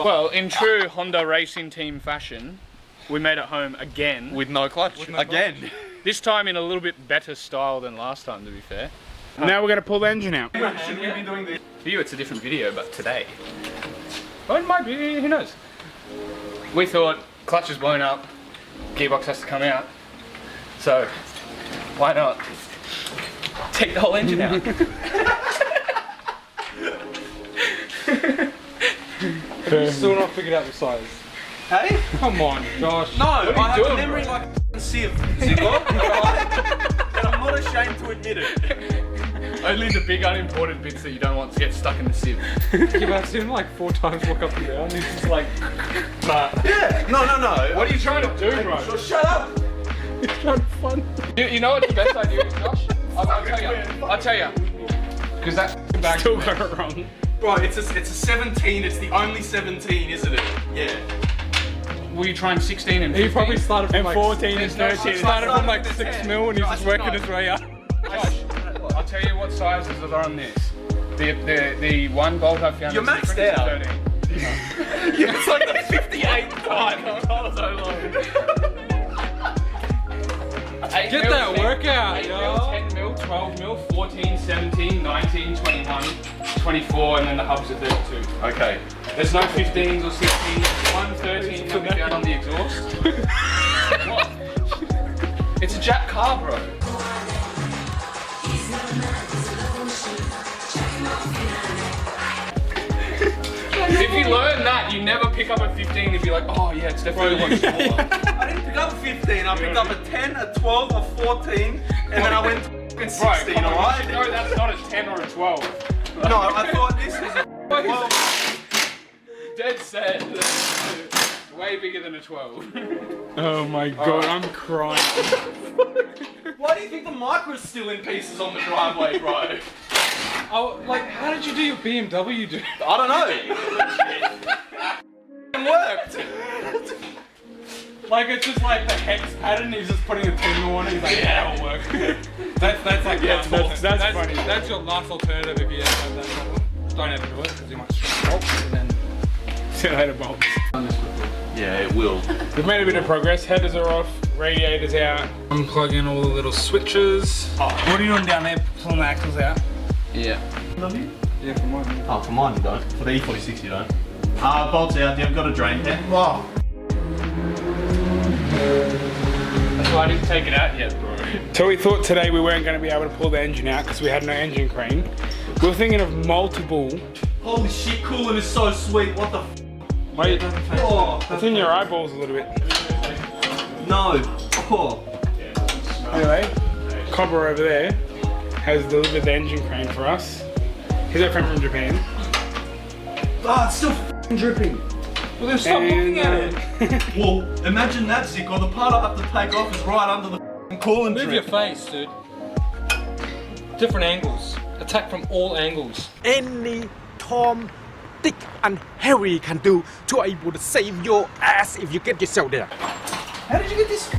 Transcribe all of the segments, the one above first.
Well, in true Honda racing team fashion, we made it home again. With no clutch. Again. This time in a little bit better style than last time, to be fair. Now we're going to pull the engine out. Should we be doing this? For you, it's a different video, but today. Well, it might be, who knows? We thought clutch is blown up, gearbox has to come out. So, why not take the whole engine out? Still not figured out the size. Hey? Come on, Josh. No, What are you I have doing, a memory bro? like a sieve, Zico. And I'm not ashamed to admit it. Only the big unimportant bits that you don't want to get stuck in the sieve. Yeah, I've seen him like 4 times walk up and down. He's just like, nah. Yeah, no. What are you trying to do, bro? So shut up. He's trying to fun. You know what the best idea is, Josh? I'll tell you. Because that bag Still got it wrong. Bro, it's a 17. It's the only 17, isn't it? Yeah. Were you trying 16 and 15? He probably started from and like 14 and 13. He started from like 6 mil and he's just working his way up. Josh, I'll tell you what sizes are on this. The one bolt I found. You're maxed out. 13. It's like the 58 time. So long. Get that workout, 8 yo. mil, 10 mil, 12 mil, 14, 17, 19, 21, 24, and then the hubs are 32. Okay. There's no 15s or 16s. 1, 13, nothing down on the exhaust. What? It's a jack car, bro. If you learn that, you never pick up a 15 and be like, oh yeah, it's definitely one smaller. I didn't pick up a 15. I picked up a 10, a 12, a 14, and then I went to 16, alright? No, that's not a 10 or a 12. No, I thought this was a 12. Dead set. Way bigger than a 12. Oh my god, I'm crying. Why do you think the micro's still in pieces on the driveway, bro? Oh, like, how did you do your BMW, dude? I don't know. It worked. Like, it's just like the hex pattern, he's just putting a 10 mil on it, he's like, yeah, it'll work. that's like, yeah, that's funny. That's your last alternative if you ever have that problem. Don't ever do it, because you might strike bolts and then... See you later, bolts. Yeah, it will. We've made a bit of progress, headers are off, radiators out. Unplug in all the little switches. Oh, what are you doing down there, pulling the axles out? Yeah. Yeah, for mine. Oh, for mine you don't. For the E46 you don't. Bolts out, you've got a drain pan. Oh. That's why I didn't take it out yet, bro. So we thought today we weren't going to be able to pull the engine out because we had no engine crane. We were thinking of multiple. Holy shit, coolant is so sweet. What the f? Wait, Oh. it's in your eyeballs a little bit. No. Oh. Anyway, Cobra over there has delivered the engine crane for us. He's our friend from Japan. Ah, it's still f***ing dripping. Well, then stop looking at it. Well, imagine that, Zico. The part I have to take off is right under the f***ing coolant Move your drip. face, dude. Different angles. Attack from all angles. Any Tom, Dick and Harry can do to able to save your ass if you get yourself there. How did you get this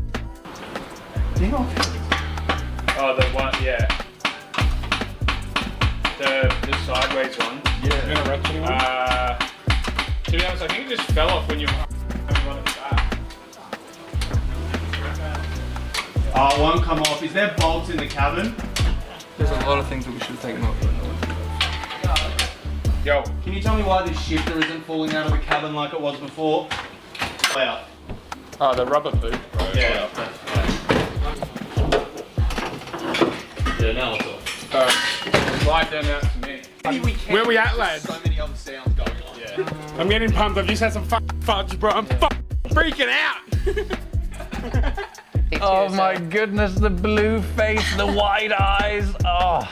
thing off? Oh, the one, yeah. The sideways one. Yeah. Gonna wreck anyone? To be honest, I think it just fell off when you were on the back. Oh, it won't come off. Is there bolts in the cabin? There's a lot of things that we should have taken off. Yo, Can you tell me why this shifter isn't falling out of the cabin like it was before? Out. oh, the rubber boot, bro. Yeah. Yeah, now it's off. Slide them out to me. Where we at, lads? So many other sounds going on. Yeah. I'm getting pumped. I've just had some fucking fudge, bro. I'm fucking freaking out. Oh my goodness, the blue face, the wide eyes. Oh.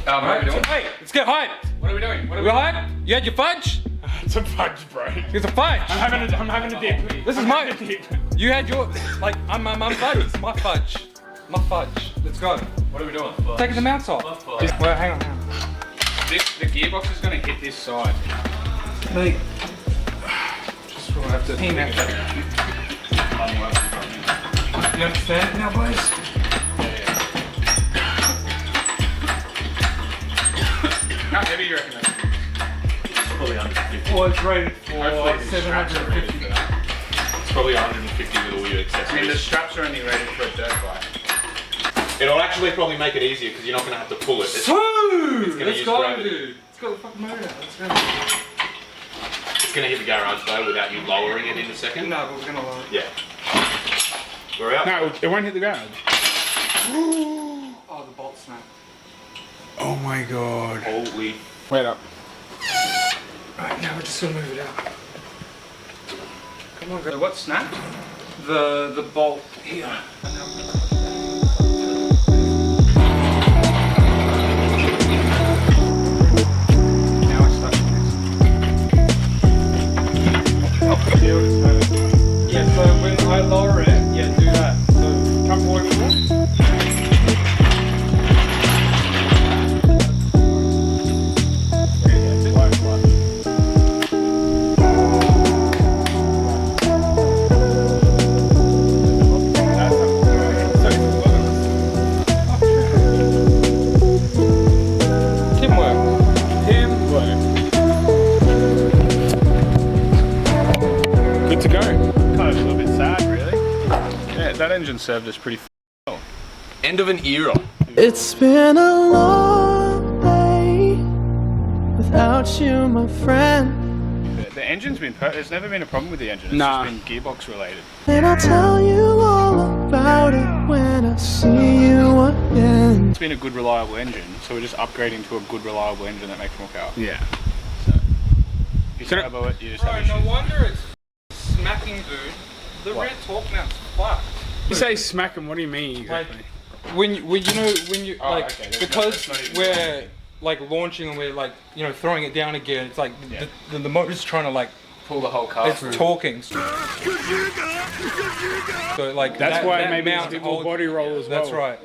What are we doing? Hey, let's get hyped. What are we doing? What are We hyped? You had your fudge? It's a fudge, bro. It's a fudge. I'm having a dip. This is my dip. You had your, like, I'm fudge. It's my fudge. My fudge. Let's go. What are we doing? Taking the mounts off. Well, hang on. The gearbox is going to hit this side. Mate. Just will have to team out. You understand it now, boys? How heavy do you reckon that? Probably 150. Well, it's rated for Hopefully the straps are rated 750. for that. It's probably 150 with all your accessories. I mean, the straps are only rated for a dirt bike. It'll actually probably make it easier because you're not going to have to pull it. It's Let's use go, gravity. dude. Let's go the fucking motor. Let's go. going to hit the garage though without you lowering it in a second. No, but we're gonna lower it. Yeah. We're out. No, it won't hit the ground. Oh, the bolt snapped. Oh my god. Holy. Wait up. Right, now we're just gonna move it out. Come on, go. What snapped? The bolt here. Now it's stuck. Yeah, so when I lower it, yeah, do that. So come forward more. Good to go. Kind of a little bit sad, really. Yeah, that engine served us pretty well. End of an era. It's been a long day without you, my friend. The engine's been there's never been a problem with the engine. It's just been gearbox related. And I'll tell you all about it when I see you again. It's been a good, reliable engine, so we're just upgrading to a good, reliable engine that makes more power. Yeah. So, if you turbo it, you just have Bro, no issues. wonder it's smacking, dude. The rear torque mount's fucked. You say smack 'em, what do you mean exactly? When you know when you Oh, like okay, because that's not even we're like launching and we're like throwing it down again. It's like Yeah. the motor's trying to like Pull the whole car it's through. torquing. So like That's why that maybe mount it's a bit more holds- body roll as well. That's right.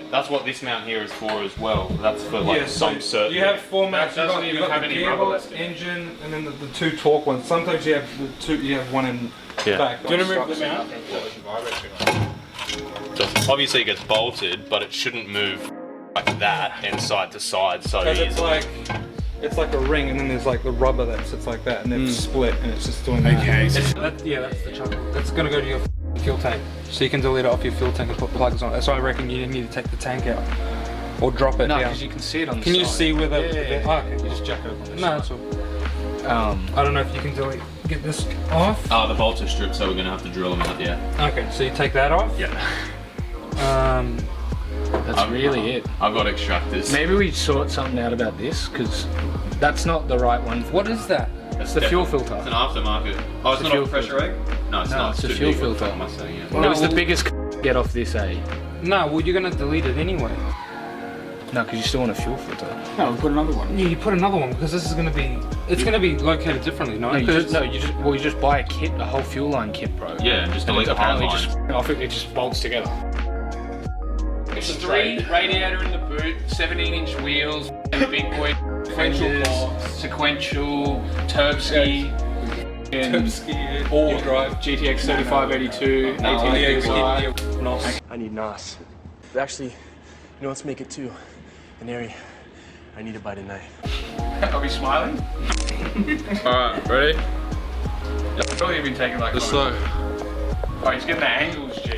That's what this mount here is for as well. That's for like Yeah, some certain. you have four mounts. That doesn't even have the any rubber gearbox, left in it. engine, and then the two torque ones. Sometimes you have the two. You have one in Yeah. back. Do you want to move the mount? So obviously it gets bolted, but it shouldn't move like that and side to side so Because easily. it's like a ring, and then there's like the rubber that sits like that, and then it's split, and it's just doing that. Okay. That's the chuckle. That's gonna go to your fuel tank, so you can delete it off your fuel tank and put plugs on it. So I reckon you need to take the tank out or drop it No, down. because you can see it on the Can side. you see where the? Yeah. Oh, okay. You just jack it up on the No, side. that's all. I don't know if you can get this off. Oh, the bolts are stripped, so we're gonna have to drill them out. Yeah. Okay, so you take that off. Yeah. That's really it. I've got extractors. Maybe we sort something out about this, because that's not the right one. What is that? It's the fuel filter. It's an aftermarket. Oh, it's a not fuel a pressure egg? No, it's No, not. it's a too fuel big. filter. What am I saying? Yeah. It was the biggest get off this, eh? No, well you're gonna delete it anyway. No, because you still want a fuel filter. No, we'll put another one. Yeah, you put another one because this is gonna be. It's gonna be located differently, no? No, you Because just buy a kit, a whole fuel line kit, bro. Yeah, and just And delete the hard apparently lines. just off it just bolts together. It's 3 radiator in the boot, 17-inch wheels, and big boy fenders, sequential, turb ski, all drive. GTX 3582, 18 PSI. I need NOS. Actually, you know, let's make it two. An area. I need it by tonight. Are we smiling? Alright, ready? Probably been taking like. Just slow. Oh, he's getting the angles, G.